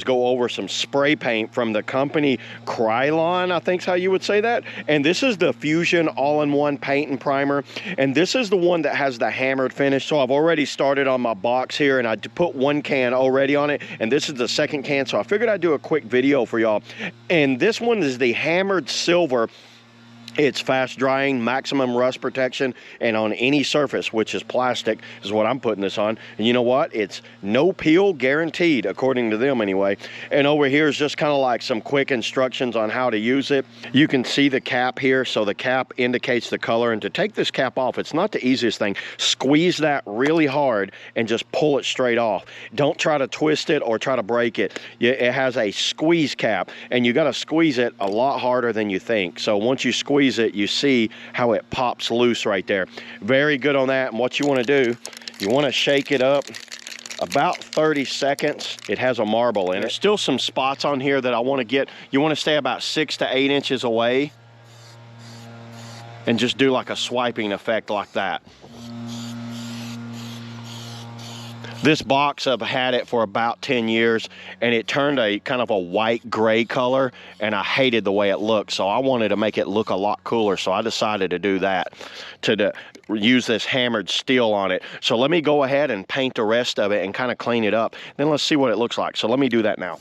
go over some spray paint from the company Krylon, I think's how you would say that. And this is the Fusion all-in-one paint and primer. And this is the one that has the hammered finish. So I've already started on my box here, and I put one can already on it, and this is the second can. So I figured I'd do a quick video for y'all. And this one is the hammered silver. It's fast drying, maximum rust protection, and on any surface, which is plastic, is what I'm putting this on. And you know what? It's no peel guaranteed, according to them anyway. And over here is just kind of like some quick instructions on how to use it. You can see the cap here, so the cap indicates the color. And to take this cap off, it's not the easiest thing. Squeeze that really hard and just pull it straight off. Don't try to twist it or try to break it. It has a squeeze cap, and you got to squeeze it a lot harder than you think. So once you squeeze it, you see how it pops loose right there. Very good on that. And what you want to do, you want to shake it up about 30 seconds. It has a marble in it. There's still some spots on here that I want to get. You want to stay about 6 to 8 inches away and just do like a swiping effect like that. This box, I've had it for about 10 years, and it turned a kind of a white gray color, and I hated the way it looked. So I wanted to make it look a lot cooler. So I decided to do that, to use this hammered steel on it. So let me go ahead and paint the rest of it and kind of clean it up. Then let's see what it looks like. So let me do that now.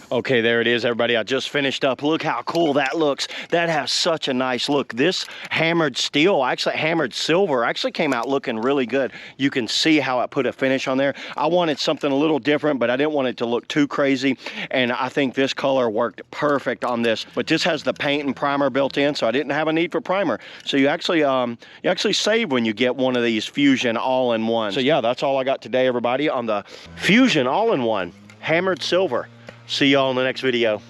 Okay, there it is, everybody. I just finished up. Look how cool that looks. That has such a nice look. This hammered steel, actually hammered silver, actually came out looking really good. You can see how I put a finish on there. I wanted something a little different, but I didn't want it to look too crazy. And I think this color worked perfect on this. But this has the paint and primer built in, so I didn't have a need for primer. So you actually save when you get one of these Fusion all-in-one. So yeah, that's all I got today, everybody, on the Fusion all-in-one hammered silver. See y'all in the next video.